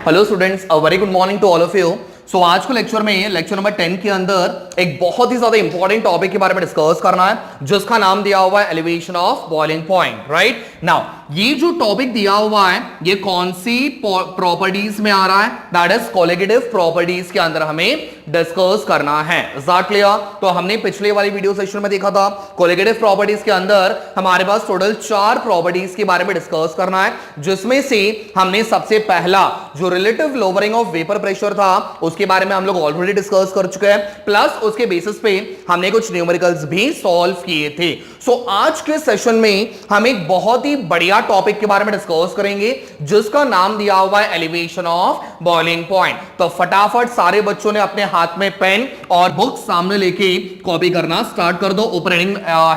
Hello students, a very good morning to all of you. So आज को lecture में lecture number 10 के अंदर एक बहुत ही ज्यादा इंपॉर्टेंट टॉपिक के बारे में डिस्कस करना है जिसका नाम दिया हुआ है elevation of boiling point. Right now ये जो टॉपिक दिया हुआ है ये कौन सी प्रॉपर्टीज में आ रहा है? दैट इज कोलिगेटिव प्रॉपर्टीज के अंदर हमें डिस्कस करना है। Is clear? तो हमने पिछले वाली वीडियो सेशन में देखा था कोलिगेटिव प्रॉपर्टीज के अंदर हमारे पास टोटल 4 प्रॉपर्टीज के बारे में डिस्कस करना है, जिसमें से हमने सबसे पहला जो relative lowering of vapour pressure था उसके बारे में हम लोग ऑलरेडी डिस्कस कर चुके हैं, प्लस उसके बेसिस पे हमने कुछ न्यूमेरिकल्स भी सॉल्व किए थे। सो आज के सेशन में हम एक बहुत ही बढ़िया टॉपिक के बारे में डिस्कस करेंगे जिसका नाम दिया हुआ है एलिवेशन ऑफ बॉइलिंग पॉइंट। तो फटाफट सारे बच्चों ने अपने हाथ में पेन और बुक सामने लेके कॉपी करना स्टार्ट कर दो। ऊपर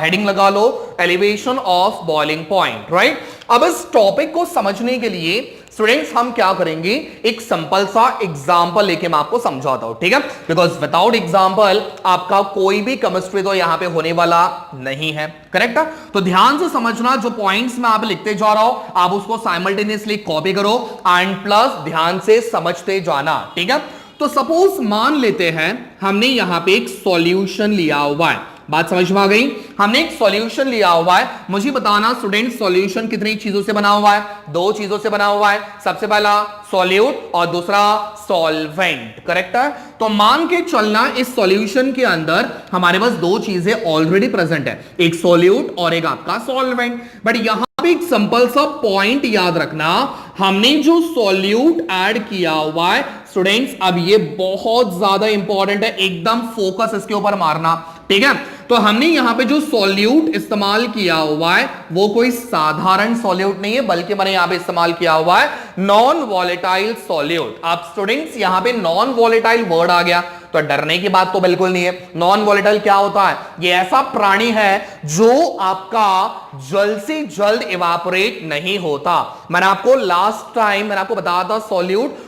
हेडिंग लगा लो elevation of boiling point. Right, अब इस टॉपिक को समझने के लिए स्टूडेंट्स हम क्या करेंगे, एक सिंपल सा एग्जांपल लेके मैं आपको समझाता हूं, ठीक है? बिकॉज विदाउट एग्जांपल आपका कोई भी केमिस्ट्री तो यहां पे होने वाला नहीं है। करेक्ट है? तो ध्यान से समझना, जो पॉइंट्स मैं आप लिखते जा रहा हूं आप उसको साइमल्टेनियसली कॉपी करो एंड प्लस ध्यान से समझते जाना, ठीक है? तो सपोज मान लेते हैं हमने यहां पे एक सॉल्यूशन लिया हुआ है। बात समझ में आ गई? हमने एक सॉल्यूशन लिया हुआ है। मुझे बताना स्टूडेंट सॉल्यूशन कितनी चीजों से बना हुआ है? 2 चीजों से बना हुआ है। सबसे पहला सॉल्यूट और दूसरा सॉल्वेंट। करेक्ट है? तो मान के चलना इस सॉल्यूशन के अंदर हमारे पास 2 चीजें ऑलरेडी प्रेजेंट है, एक सॉल्यूट और एक आपका सॉल्वेंट। बट यहां पे एक सिंपल सा पॉइंट याद रखना, हमने जो सॉल्यूट ऐड किया हुआ है स्टूडेंट्स, अब ये बहुत ज्यादा इंपॉर्टेंट है, एकदम फोकस इसके ऊपर मारना, ठीक है? तो हमने यहां पे जो सॉल्यूट इस्तेमाल किया हुआ है वो कोई साधारण सॉल्यूट नहीं है, बल्कि मैंने यहां पे इस्तेमाल किया हुआ है नॉन वॉलेटाइल सॉल्यूट। आप स्टूडेंट्स यहां पे नॉन वॉलेटाइल वर्ड आ गया तो डरने की बात तो बिल्कुल नहीं है। नॉन वॉलेटाइल क्या होता है? ये ऐसा प्राणी है जो आपका जल्द से जल्द इवापोरेट नहीं होता। मैंने आपको लास्ट टाइम मैंने आपको बताया था सॉल्यूट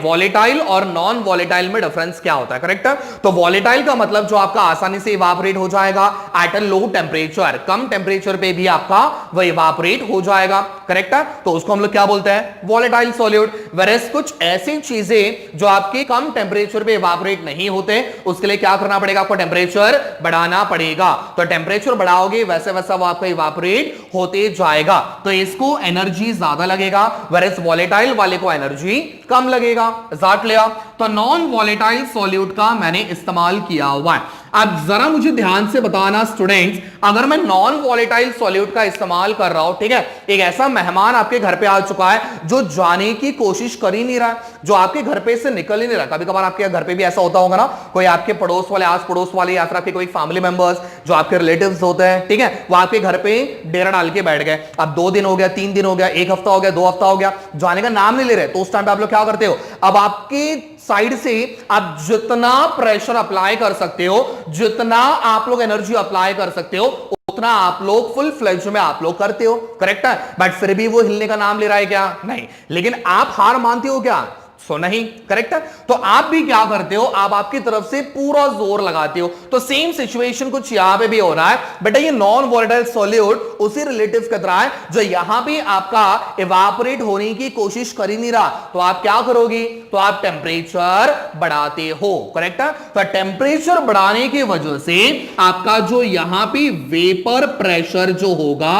वॉलेटाइल और नॉन वॉलेटाइल में डिफरेंस क्या होता है। करेक्ट है? तो वॉलेटाइल का मतलब जो आपका आसानी से इवापोरेट हो जाएगा at a low temperature, come temperature पे भी आपका वो इवापोरेट हो जाएगा। करेक्ट है? तो उसको हम लोग क्या बोलते हैं? Volatile solute. वेरएस कुछ ऐसी चीजें जो आपके कम टेम्परेचर पे इवापोरेट नहीं होते, उसके लिए क्या करना पड़ेगा? आपको टेम्परेचर बढ़ाना पड़ेगा। तो टेम्परेचर बढ़ाओगे वैसे वैसा वो आपका इवापोरेट होते जाएगा, तो इसको एनर्जी ज्यादा लगेगा, वेरएस वॉलेटाइल वाले को एनर्जी कम लगेगा। जाट लिया? तो नॉन वॉलेटाइल सॉल्यूट का मैंने इस्तेमाल किया हुआ है। अब जरा मुझे ध्यान से बताना स्टूडेंट्स, अगर मैं नॉन वॉलेटाइल सॉल्यूट का इस्तेमाल कर रहा हूं, ठीक है, एक ऐसा मेहमान आपके घर पे आ चुका है जो जाने की कोशिश कर ही नहीं रहा है, जो आपके घर पे से निकल ही नहीं रहा। कभी कभार आपके घर पे भी ऐसा होता होगा ना, कोई आपके पड़ोस वाले, आस पड़ोस वाले या फिर आपके कोई फैमिली मेंबर्स जो आपके रिलेटिव्स होते हैं, ठीक है, वो आपके घर पे डेरा डाल के बैठ गए। अब 2 दिन हो गया, 3 दिन हो गया, 1 हफ्ता हो गया, 2 हफ्ता हो गया, जाने का नाम नहीं ले रहे, तो उस टाइम पे आप लोग क्या करते हो? अब आपके साइड से आप जितना प्रेशर अप्लाई कर सकते हो, जितना आप लोग एनर्जी अप्लाई कर सकते हो, उतना आप लोग फुल फ्लेज में आप लोग करते हो। करेक्ट है? बट फिर भी वो हिलने का नाम ले रहा है क्या? नहीं। लेकिन आप हार मानते हो क्या? सो नहीं। करेक्ट है? तो आप भी क्या करते हो? आप आपकी तरफ से पूरा जोर लगाते हो। तो सेम सिचुएशन कुछ यहां पे भी हो रहा है। बेटा ये नॉन वॉलेटाइल सॉल्यूट उसी रिलेटिव की तरह है जो यहां पे आपका इवापोरेट होने की कोशिश कर ही नहीं रहा, तो आप क्या करोगे? तो आप टेम्परेचर बढ़ाते हो। करेक्ट है? तो टेम्परेचर बढ़ाने की वजह से आपका जो यहां पे वेपर प्रेशर जो होगा,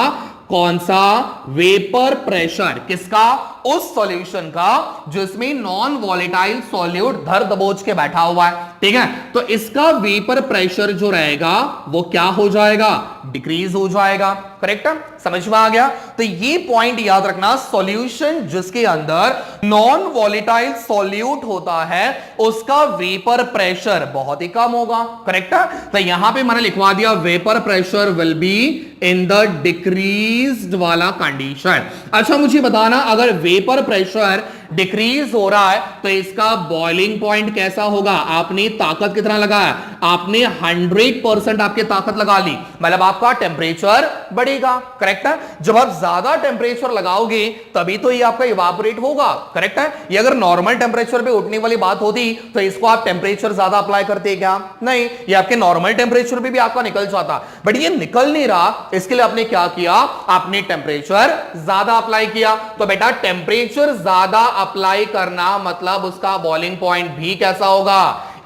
कौन सा? वेपर प्रेशर किसका? उस सॉल्यूशन का जिसमें नॉन वॉलेटाइल सॉल्यूट धर दबोच के बैठा हुआ है, ठीक है? तो इसका वेपर प्रेशर जो रहेगा वो क्या हो जाएगा? डिक्रीज हो जाएगा। करेक्ट है? समझ में आ गया? तो ये पॉइंट याद रखना, सॉल्यूशन जिसके अंदर नॉन वॉलेटाइल सॉल्यूट होता है उसका वेपर प्रेशर बहुत ही कम होगा। करेक्ट है? तो यहां पे मैंने लिखवा दिया vapour pressure will be in the decreased वाला कंडीशन। अच्छा मुझे बताना, अगर वेपर प्रेशर डिक्रीज हो रहा है तो इसका बॉइलिंग पॉइंट कैसा होगा? आपने ताकत कितना लगाया? आपने 100% आपकी ताकत लगा ली, मतलब आपका टेम्परेचर बढ़ेगा। करेक्ट है? जब आप ज्यादा टेम्परेचर लगाओगे तभी तो ये आपका इवापोरेट होगा। करेक्ट है? ये अगर नॉर्मल टेम्परेचर पे उठने वाली बात होती तो इसको आप टेम्परेचर ज्यादा अप्लाई करते क्या? नहीं, ये आपके नॉर्मल टेम्परेचर पे भी आपका निकल जाता, बट ये निकल नहीं रहा। इसके लिए आपने क्या किया? आपने टेम्परेचर ज्यादा अप्लाई किया। तो बेटा टेम्परेचर ज्यादा अप्लाई करना मतलब उसका बॉइलिंग पॉइंट भी कैसा होगा,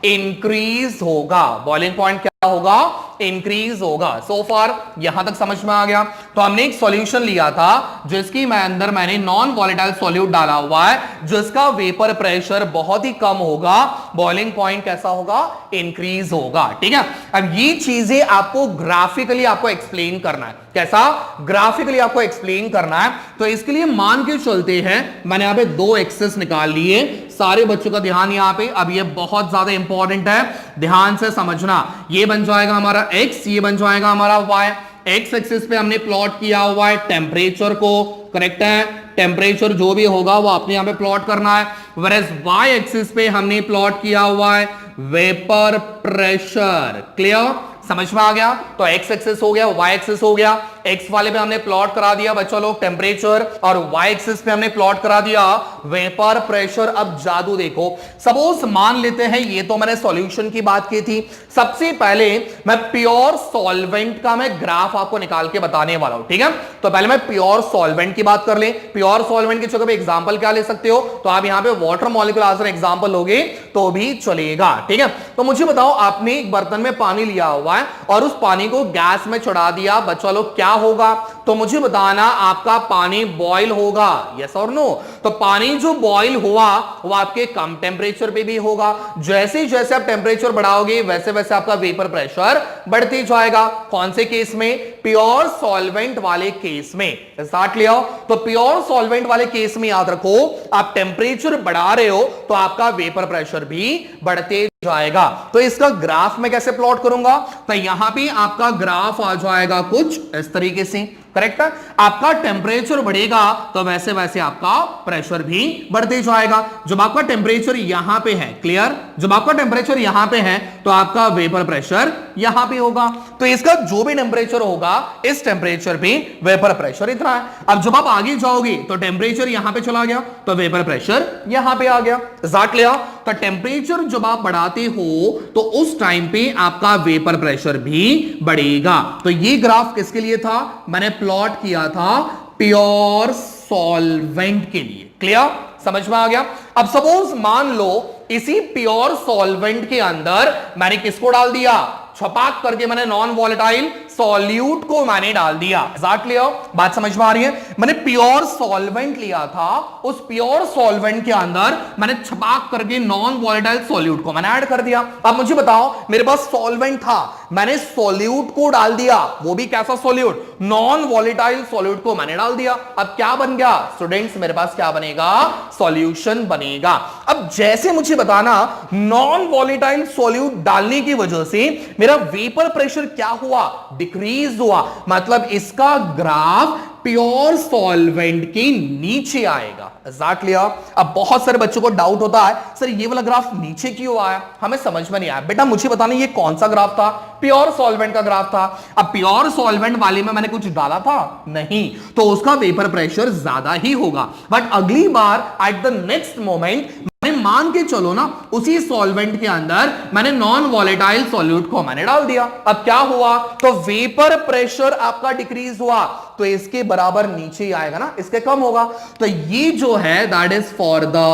इंक्रीज होगा। बॉइलिंग पॉइंट क्या होगा, इंक्रीज होगा। सो फार यहां तक समझ में आ गया। तो हमने एक सॉल्यूशन लिया था जिसकी अंदर मैंने नॉन वॉलेटाइल सॉल्यूट डाला हुआ है, जिसका वेपर प्रेशर बहुत ही कम होगा, बॉइलिंग पॉइंट कैसा होगा, इंक्रीज होगा। ठीक है, अब ये चीजें आपको ग्राफिकली आपको एक्सप्लेन करना है। कैसा, ग्राफिकली आपको एक्सप्लेन करना है। तो इसके लिए मान के चलते हैं, मैंने यहां पे 2 एक्सेस निकाल लिए। सारे बच्चों का ध्यान यहां पे, अब ये बहुत ज्यादा इंपॉर्टेंट है, ध्यान से समझना। ये बन जाएगा हमारा x, ये बन जाएगा हमारा y। x एक्सिस पे हमने प्लॉट किया हुआ है टेम्परेचर को, करेक्ट है, टेम्परेचर जो भी होगा वो आपने यहां पे प्लॉट करना है। वेयरएज y एक्सिस पे हमने प्लॉट किया हुआ है वेपर प्रेशर। क्लियर, समझ में आ गया। तो x एक्सिस हो गया, y एक्सिस हो गया। x वाले पे हमने प्लॉट करा दिया बच्चों लोग टेम्परेचर, और y एक्सिस पे हमने प्लॉट करा दिया वेपर प्रेशर। अब जादू देखो, सपोज मान लेते हैं, ये तो मैंने सॉल्यूशन की बात की थी। सबसे पहले मैं प्योर सॉल्वेंट का मैं ग्राफ आपको निकाल के बताने वाला हूं। ठीक है, तो पहले मैं प्योर सॉल्वेंट की बात कर ले। प्योर सॉल्वेंट की जगह पे एग्जांपल क्या ले सकते हो, तो आप यहां पे वाटर मॉलिक्यूलर एग्जांपल लोगे तो भी चलेगा। ठीक है, तो मुझे बताओ, आपने एक बर्तन में पानी लिया हुआ है और उस पानी को गैस में चढ़ा दिया, बच्चा लोग क्या होगा, तो मुझे बताना आपका पानी बॉयल होगा, यस और नो। तो पानी जो बॉयल हुआ वो आपके कम टेम्परेचर पे भी होगा। जैसे जैसे आप टेम्परेचर बढ़ाओगे वैसे वैसे आपका वेपर प्रेशर बढ़ते जाएगा। कौन से केस में, प्योर सॉल्वेंट वाले केस में। स्टार्ट लिया, तो प्योर सॉल्वेंट वाले केस में याद रखो, आप टेम्परेचर बढ़ा रहे हो तो आपका वेपर प्रेशर भी बढ़ते जाएगा। तो इसका ग्राफ मैं कैसे प्लॉट करूंगा, तो यहां पे आपका ग्राफ आ जाएगा कुछ इस तरीके से, करेक्ट है। आपका टेम्परेचर बढ़ेगा तो वैसे वैसे आपका प्रेशर भी बढ़ते जाएगा। जब आपका टेम्परेचर यहां पे है, क्लियर, जब आपका टेम्परेचर यहां पे है तो आपका वेपर प्रेशर यहां पे होगा। तो इसका जो भी टेम्परेचर होगा, इस टेम्परेचर पे वेपर प्रेशर इतना है। अब जब आप आगे जाओगे तो टेम्परेचर यहां पे चला गया तो वेपर प्रेशर यहां पे आ गया। जाट लिया, तो टेम्परेचर जब आप बढ़ाते हो तो उस टाइम पे आपका वेपर प्रेशर भी बढ़ेगा। तो ये ग्राफ किसके लिए था, मैंने प्लॉट किया था प्योर सॉल्वेंट के लिए। क्लियर, समझ में आ गया। अब सपोज मान लो इसी प्योर सॉल्वेंट के अंदर मैंने किसको डाल दिया, छपाक करके मैंने नॉन वॉलेटाइल सॉल्यूट को मैंने डाल दिया। एग्जैक्टली, बात समझ में आ रही है। मैंने प्योर सॉल्वेंट लिया था, उस प्योर सॉल्वेंट के अंदर मैंने छपाक करके नॉन वॉलेटाइल सॉल्यूट को मैंने ऐड कर दिया। अब मुझे बताओ, मेरे पास सॉल्वेंट था, मैंने सॉल्यूट को डाल दिया, वो भी कैसा सॉल्यूट, नॉन वॉलेटाइल सॉल्यूट को मैंने डाल दिया। अब क्या बन गया स्टूडेंट्स, मेरे पास क्या बनेगा, सॉल्यूशन बनेगा। अब जैसे मुझे बताना, नॉन वॉलेटाइल सॉल्यूट डालने की वजह से मेरा वेपर प्रेशर क्या हुआ, डिक्रीज हुआ। मतलब इसका ग्राफ प्योर सॉल्वेंट के नीचे आएगा। एग्जैक्ट लिया। अब बहुत सारे बच्चों को डाउट होता है, सर ये वाला ग्राफ नीचे क्यों आया, हमें समझ में नहीं आया। बेटा मुझे बताना ये कौन सा ग्राफ था, प्योर सॉल्वेंट का ग्राफ था। अब प्योर सॉल्वेंट वाले में मैंने कुछ डाला था नहीं, तो उसका वेपर प्रेशर ज्यादा ही होगा। बट अगली बार एट द नेक्स्ट मोमेंट मान के चलो ना, उसी सॉल्वेंट के अंदर मैंने नॉन वॉलेटाइल सॉल्यूट को मैंने डाल दिया। अब क्या हुआ, तो वेपर प्रेशर आपका डिक्रीज हुआ, तो इसके बराबर नीचे ही आएगा ना, इसके कम होगा। तो ये जो है that is for the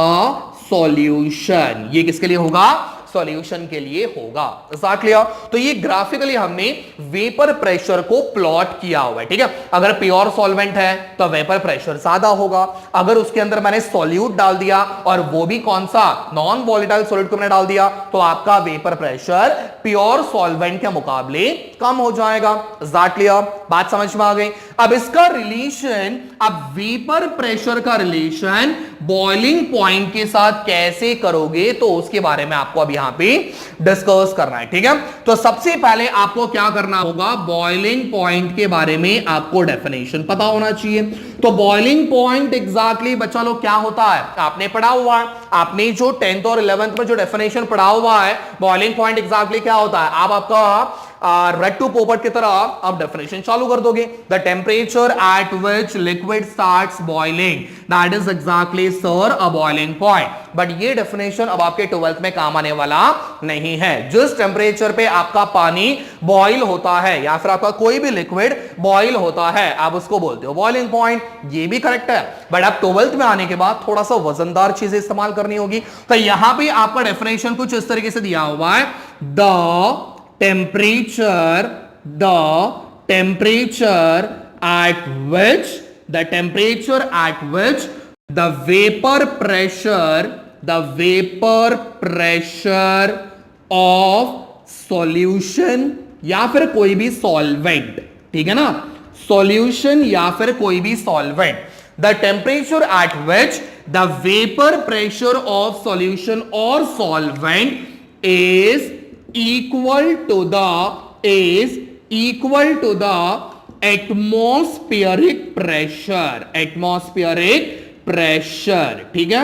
solution. ये किसके लिए होगा, सॉल्यूशन के लिए होगा। समझ लिया। तो ये ग्राफिकली हमने वेपर प्रेशर को प्लॉट किया हुआ है। ठीक है, अगर प्योर सॉल्वेंट है तो वेपर प्रेशर ज्यादा होगा। अगर उसके अंदर मैंने सॉल्यूट डाल दिया और वो भी कौन सा, नॉन वॉलेटाइल सॉल्यूट को मैंने डाल दिया, तो आपका वेपर प्रेशर प्योर सॉल्वेंट के मुकाबले कम हो जाएगा। समझ लिया, बात समझ में आ गई। अब इसका रिलेशन, अब वेपर प्रेशर का रिलेशन बॉइलिंग पॉइंट के साथ कैसे करोगे, तो उसके बारे में आपको अब यहां पे डिस्कस करना है। ठीक है, तो सबसे पहले आपको क्या करना होगा, बॉइलिंग पॉइंट के बारे में आपको डेफिनेशन पता होना चाहिए। तो बॉइलिंग पॉइंट एग्जैक्टली बच्चा लोग क्या होता है, आपने पढ़ा हुआ है, आपने जो 10th और 11th में जो डेफिनेशन पढ़ा हुआ है, बॉइलिंग पॉइंट एग्जैक्टली क्या होता है। आप आपका रेड टू पोपट की तरह आप डेफिनेशन चालू कर दोगे। The temperature at which liquid starts boiling, that is exactly sir a boiling point. But ये डेफिनेशन अब आपके 12th में काम आने वाला नहीं है। जिस टेम्परेचर पे आपका पानी बॉइल होता है या फिर आपका कोई भी लिक्विड बॉइल होता है, आप उसको बोलते हो बॉइलिंग पॉइंट। ये भी करेक्ट है, बट आप 12th में आने के बाद थोड़ा सा वजनदार चीजें इस्तेमाल करनी होगी। तो यहां पे आपका डेफिनेशन कुछ इस तरीके से दिया हुआ है, the temperature at which the vapor pressure of solution या फिर कोई भी सॉल्वेंट, ठीक है ना, सॉल्यूशन या फिर कोई भी solvent, the temperature at which the vapour pressure of solution और solvent is equal to the atmospheric pressure, ठीक है,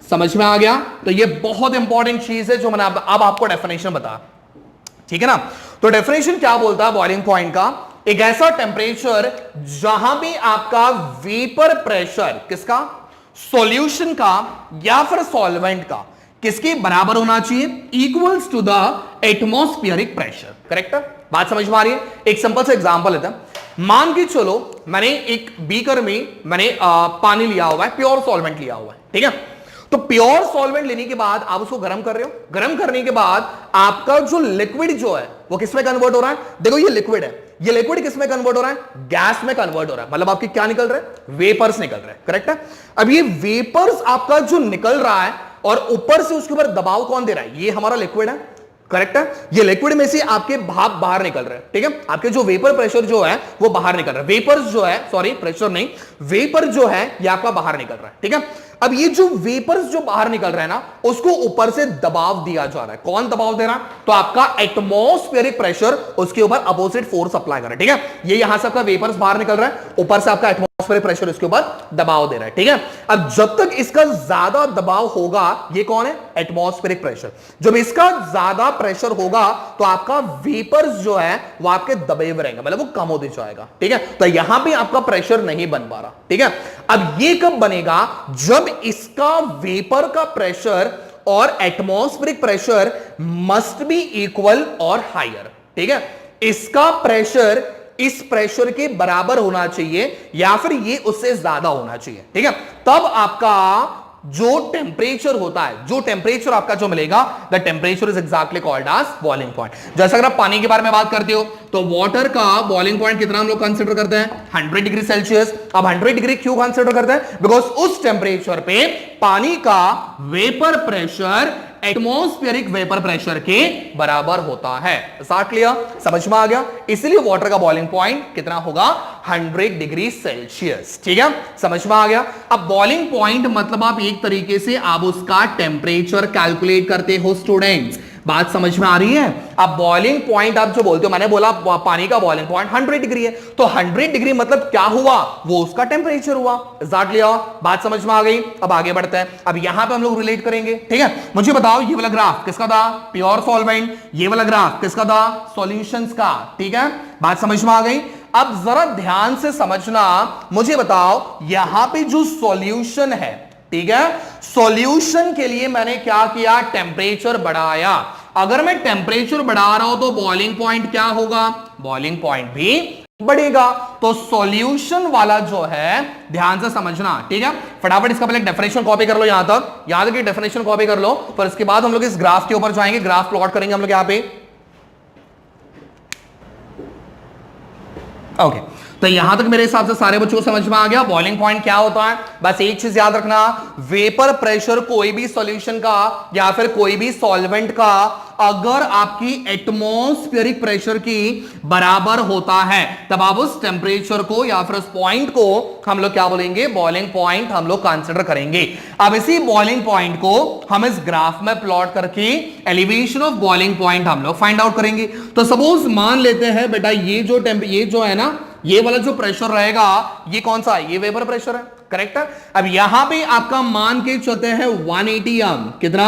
समझ में आ गया। तो ये बहुत इंपॉर्टेंट चीज है जो मैंने अब आपको डेफिनेशन बता, ठीक है ना। तो डेफिनेशन क्या बोलता है बॉइलिंग पॉइंट का, एक ऐसा टेम्परेचर जहां भी आपका वेपर प्रेशर किसका, सॉल्यूशन का या फिर सॉल्वेंट का, किसके बराबर होना चाहिए, equals to the atmospheric pressure. Correct है, बात समझ में आ रही है। एक सिंपल सा एग्जांपल लेते हैं। मान के चलो मैंने एक बीकर में मैंने पानी लिया हुआ है, प्योर सॉल्वेंट लिया हुआ है, ठीक है। तो प्योर सॉल्वेंट लेने के बाद आप उसको गर्म कर रहे हो, गर्म करने के बाद आपका जो लिक्विड जो है वो किस में कन्वर्ट हो रहा है, देखो ये लिक्विड है, ये लिक्विड किस में कन्वर्ट हो रहा है, गैस में कन्वर्ट हो रहा है, मतलब आपके क्या निकल रहा है, वेपर्स निकल रहे हैं। करेक्ट है। अब ये वेपर्स आपका जो निकल रहा है और ऊपर से उसके ऊपर दबाव कौन दे रहा है, ये हमारा लिक्विड है। करेक्ट है, ये लिक्विड में से आपके भाप बाहर निकल रहे हैं, ठीक है, आपके जो वेपर प्रेशर जो है वो बाहर निकल रहा है, वेपर्स जो है, सॉरी प्रेशर नहीं, वेपर जो है ये आपका बाहर निकल रहा है, ठीक है। अब ये जो वेपर्स जो बाहर निकल रहा है ना, उसको ऊपर से दबाव दिया जा रहा है, कौन दबाव दे रहा है, तो आपका एटमॉस्फेरिक प्रेशर उसके ऊपर अपोजिट फोर्स अप्लाई कर रहा है, ठीक है। ये यहां से आपका वेपर्स बाहर निकल रहा है, ऊपर से आपका एटमॉस्फेरिक प्रेशर इसके ऊपर दबाव दे रहा है, ठीक है। अब जब तक इसका ज्यादा दबाव होगा, ये कौन है, एटमॉस्फेरिक प्रेशर, जब इसका ज्यादा प्रेशर होगा तो आपका वेपर्स जो है वो आपके दबे हुए रहेंगे, मतलब वो कम होते जाएगा, ठीक है। तो यहां पे आपका प्रेशर नहीं बन पा रहा, ठीक है। अब ये कब बनेगा, जब इसका वेपर का प्रेशर और atmospheric pressure must be equal और हायर, ठीक है। इसका प्रेशर इस प्रेशर के बराबर होना चाहिए या फिर ये उससे ज्यादा होना चाहिए, ठीक है। तब आपका जो टेम्परेचर होता है, जो टेम्परेचर आपका जो मिलेगा, the temperature is exactly called as boiling point. जैसे अगर आप पानी के बारे में बात करते हो तो वाटर का बॉइलिंग पॉइंट कितना हम लोग कंसीडर करते हैं, 100 डिग्री सेल्सियस। अब 100 डिग्री क्यों कंसीडर करते हैं, बिकॉज उस टेम्परेचर पे पानी का vapour pressure atmospheric vapour pressure के बराबर होता है। स्टार्ट क्लियर, समझ में आ गया। इसलिए वाटर का बॉइलिंग पॉइंट कितना होगा, 100 डिग्री सेल्सियस, ठीक है, समझ में आ गया। अब बॉइलिंग पॉइंट मतलब आप एक तरीके से आप उसका टेम्परेचर कैलकुलेट करते हो स्टूडेंट्स, बात समझ में आ रही है। अब बॉइलिंग पॉइंट आप जो बोलते हो, मैंने बोला पानी का बॉइलिंग पॉइंट 100 डिग्री है, तो 100 डिग्री मतलब क्या हुआ, वो उसका टेम्परेचर हुआ। बात समझ में आ गई। अब आगे बढ़ते हैं। अब यहां पे हम लोग रिलेट करेंगे, ठीक है। मुझे बताओ ये वाला ग्राफ किसका था, प्योर सॉल्वेंट, ये वाला ग्राफ किसका था, सॉल्यूशंस का, ठीक है। बात समझ में आ गई। अब जरा ध्यान से समझना, मुझे बताओ यहां पे जो सॉल्यूशन है, ठीक है, सॉल्यूशन के लिए मैंने क्या किया, टेम्परेचर बढ़ाया। अगर मैं टेम्परेचर बढ़ा रहा हूं तो बॉइलिंग पॉइंट क्या होगा, बॉइलिंग पॉइंट भी बढ़ेगा। तो सॉल्यूशन वाला जो है, ध्यान से समझना, ठीक है। फटाफट इसका पहले डेफिनेशन कॉपी कर लो, यहां तक याद है कि डेफिनेशन कॉपी कर लो, पर इसके बाद हम लोग इस ग्राफ के ऊपर जाएंगे, ग्राफ प्लॉट करेंगे हम लोग यहां पे। ओके, तो यहां तक मेरे हिसाब से सारे बच्चों को समझ में आ गया बॉइलिंग पॉइंट क्या होता है। बस एक चीज याद रखना, वेपर प्रेशर कोई भी सॉल्यूशन का या फिर कोई भी सॉल्वेंट का अगर आपकी एटमॉस्फेरिक प्रेशर की बराबर होता है, तब आप उस टेम्परेचर को या फिर उस पॉइंट को हम लोग क्या बोलेंगे, बॉइलिंग पॉइंट हम लोग कंसीडर करेंगे। अब इसी बॉइलिंग पॉइंट को हम इस ग्राफ में प्लॉट करके एलिवेशन ऑफ बॉइलिंग पॉइंट हम लोग फाइंड आउट करेंगे। तो सपोज मान लेते हैं बेटा ये जो है ना, ये वाला जो प्रेशर रहेगा, ये कौन सा है, ये वेपर प्रेशर है, करेक्ट है। अब यहां पे आपका मान के चलते हैं 1 एटीएम, कितना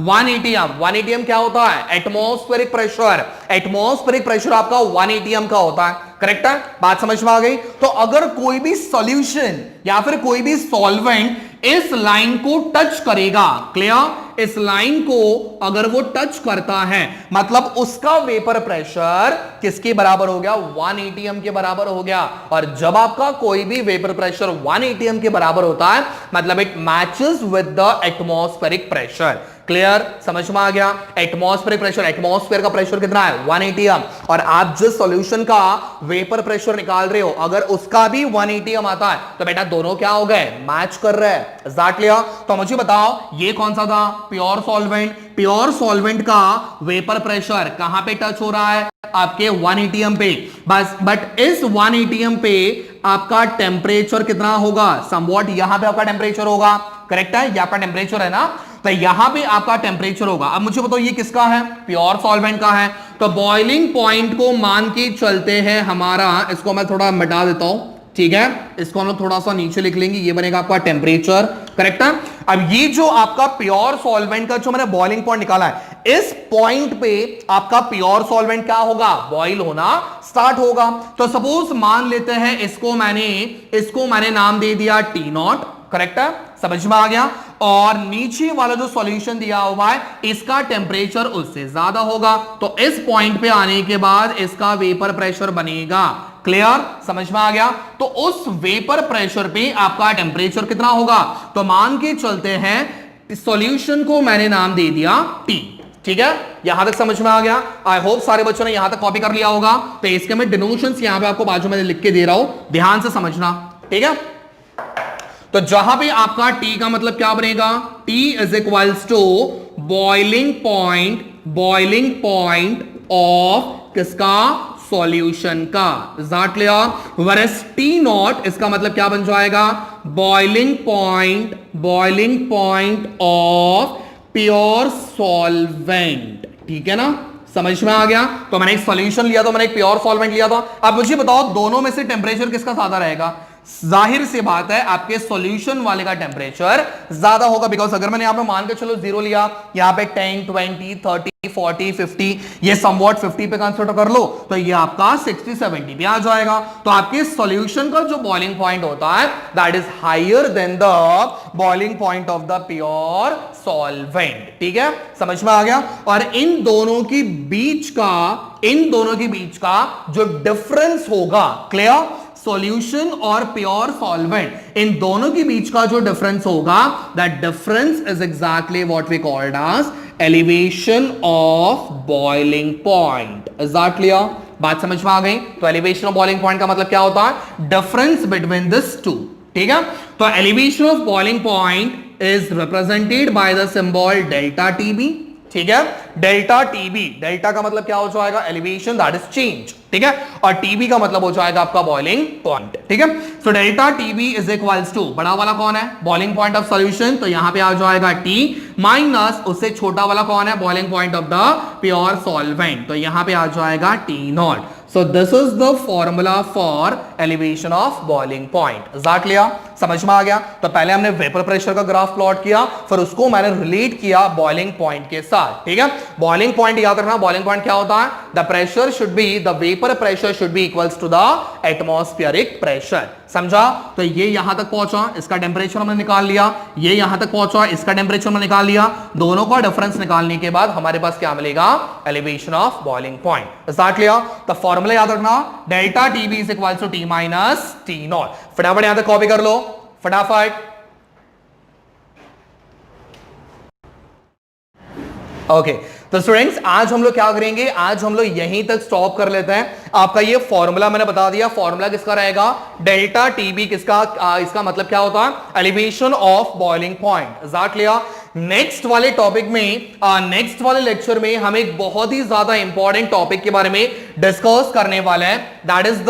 1 एटीएम। 1 एटीएम क्या होता है? Atmospheric pressure. एटमॉस्फेरिक प्रेशर आपका 1 एटीएम का होता है, करेक्ट है। बात समझ में आ गई। तो अगर कोई भी सॉल्यूशन या फिर कोई भी सॉल्वेंट इस लाइन को टच करेगा, क्लियर, इस लाइन को अगर वो टच करता है मतलब उसका वेपर प्रेशर किसके बराबर हो गया? 1 एटीएम के बराबर हो गया। और जब आपका कोई भी वेपर प्रेशर 1 एटीएम के बराबर होता है मतलब it matches with the atmospheric pressure. Clear, समझ में आ गया। एटमॉस्फेरिक प्रेशर, एटमॉस्फेयर का प्रेशर कितना है? 1 एटीएम। और आप जिस सॉल्यूशन का वेपर प्रेशर निकाल रहे हो अगर उसका भी 1 एटीएम आता है तो बेटा दोनों क्या हो गए? मैच कर रहे हैं। एग्जैक्टली। तो मुझे बताओ ये कौन सा था? Pure solvent. प्योर सॉल्वेंट का वेपर प्रेशर कहां पे टच हो रहा है? आपके 1 एटीएम पे। बस बट इस 1 एटीएम पे आपका टेम्परेचर कितना होगा? समवॉट यहां पे आपका टेम्परेचर होगा, करेक्ट है। ये आपका टेम्परेचर है ना, तो यहां पे आपका टेम्परेचर होगा। अब मुझे बताओ ये किसका है? प्योर सॉल्वेंट का है। तो बॉइलिंग पॉइंट को मान के चलते हैं हमारा, इसको मैं थोड़ा मिटा देता हूं, ठीक है, इसको हम लोग थोड़ा सा नीचे लिख लेंगे, ये बनेगा आपका टेम्परेचर, करेक्ट है। अब ये जो आपका प्योर सॉल्वेंट का जो मैंने बॉइलिंग पॉइंट निकाला है, इस पॉइंट पे आपका प्योर सॉल्वेंट क्या होगा? बॉइल होना स्टार्ट होगा। तो सपोज मान लेते हैं इसको मैंने नाम दे दिया T0, करेक्ट है, समझ में आ गया। और नीचे वाला जो सॉल्यूशन दिया हुआ है इसका टेम्परेचर उससे ज्यादा होगा, तो इस पॉइंट पे आने के बाद इसका वेपर प्रेशर बनेगा। क्लियर, समझ में आ गया। तो उस वेपर प्रेशर पे आपका टेम्परेचर कितना होगा? तो मान के चलते हैं सॉल्यूशन को मैंने नाम दे दिया T, ठीक है। यहां तक समझ में आ गया। आई होप सारे बच्चों ने यहां तक कॉपी कर लिया होगा। तो इसके मैं डिनोशंस यहां पे आपको बाजू में लिख के दे रहा हूं, ध्यान से समझना, ठीक है। तो जहां पे आपका T का मतलब क्या बनेगा? T is equals to boiling point of किसका? सॉल्यूशन का। Is that clear? Whereas T0 इसका मतलब क्या बन जाएगा? Boiling point of pure solvent, ठीक है ना, समझ में आ गया। तो मैंने एक सॉल्यूशन लिया था, मैंने एक प्योर सॉल्वेंट लिया था। अब मुझे बताओ दोनों में से टेम्परेचर किसका ज्यादा रहेगा? जाहिर सी बात है आपके सॉल्यूशन वाले का टेम्परेचर ज्यादा होगा, बिकॉज अगर मैंने यहां पे मान के चलो 0 लिया, यहां पे 10, 20, 30, 40, 50, ये समवॉट 50 पे कंसीडर कर लो, तो ये आपका 60, 70 पे आ जाएगा। तो आपके सॉल्यूशन का जो बॉइलिंग पॉइंट होता है that is higher than the boiling point of the pure solvent, ठीक है, समझ में आ गया। और इन दोनों के बीच का जो डिफरेंस होगा, क्लियर, सॉल्यूशन और प्योर सॉल्वेंट, इन दोनों के बीच का जो डिफरेंस होगा that difference is exactly what we called as elevation of boiling point. Is that clear? बात समझ में आ गई। तो एलिवेशन ऑफ बॉइलिंग पॉइंट का मतलब क्या होता है? डिफरेंस बिटवीन दिस टू, ठीक है। तो elevation of boiling point is represented by the symbol delta TB, ठीक है। डेल्टा टीबी, डेल्टा का मतलब क्या हो जाएगा? एलिवेशन, दैट इज चेंज, ठीक है। और टीबी का मतलब हो जाएगा आपका बॉइलिंग पॉइंट, ठीक है। So delta TB is equals to, बड़ा वाला कौन है? बॉइलिंग पॉइंट ऑफ सॉल्यूशन, तो यहां पे आ जाएगा T माइनस उससे छोटा वाला कौन है? Boiling point of the pure solvent, तो यहां पे आ जाएगा T0। So this is the formula for elevation of boiling point. Is that clear? समझ में आ गया। तो पहले हमने वेपर प्रेशर का ग्राफ प्लॉट किया, फिर उसको मैंने रिलेट किया बॉइलिंग पॉइंट के साथ, ठीक है। बॉइलिंग पॉइंट याद रखना, बॉइलिंग पॉइंट क्या होता है? The pressure should be, the vapour pressure should be equals to the atmospheric pressure, समझा। तो ये यहां तक पहुंचा, इसका टेम्परेचर हमने निकाल लिया, ये यहां तक पहुंचा, इसका टेम्परेचर हमने निकाल लिया, दोनों का डिफरेंस निकालने के बाद हमारे पास क्या मिलेगा? Elevation of boiling point. Is that clear? तो फॉर्मूला याद रखना, delta TB is equals to T minus T0। फटाफट यहां तक कॉपी कर लो, फटाफट। ओके, तो स्टूडेंट्स आज हम लोग क्या करेंगे? आज हम लोग यहीं तक स्टॉप कर लेते हैं। आपका ये फॉर्मूला मैंने बता दिया, फॉर्मूला किसका रहेगा? डेल्टा टीबी, किसका? इसका मतलब क्या होता है? Elevation of boiling point. Is that clear? Next वाले टॉपिक में, नेक्स्ट वाले लेक्चर में हम एक बहुत ही ज्यादा इंपॉर्टेंट टॉपिक के बारे में डिस्कस करने वाले हैं, that is the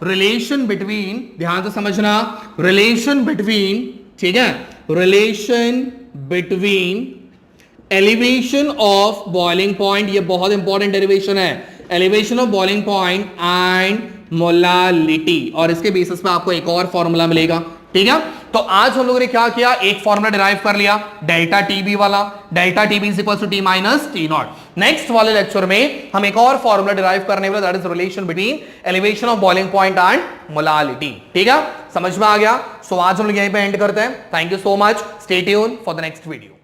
relation between, ध्यान से समझना, रिलेशन बिटवीन, ठीक है, relation between elevation of boiling point, ये बहुत इंपॉर्टेंट डेरिवेशन है, elevation of boiling point and molality. और इसके बेसिस पे आपको एक और फॉर्मूला मिलेगा, ठीक है। तो आज हम लोगों ने क्या किया, एक फॉर्मूला डिराइव कर लिया डेल्टा टीबी वाला, delta TB is equal to T minus T nought. Next वाले लेक्चर में हम एक और फॉर्मूला डिराइव करने वाले, that is relation between elevation of boiling point and molality. ठीक है, समझ में आ गया। सो आज हम लोग यहीं पे एंड करते हैं। Thank you so much, stay tune for the next video.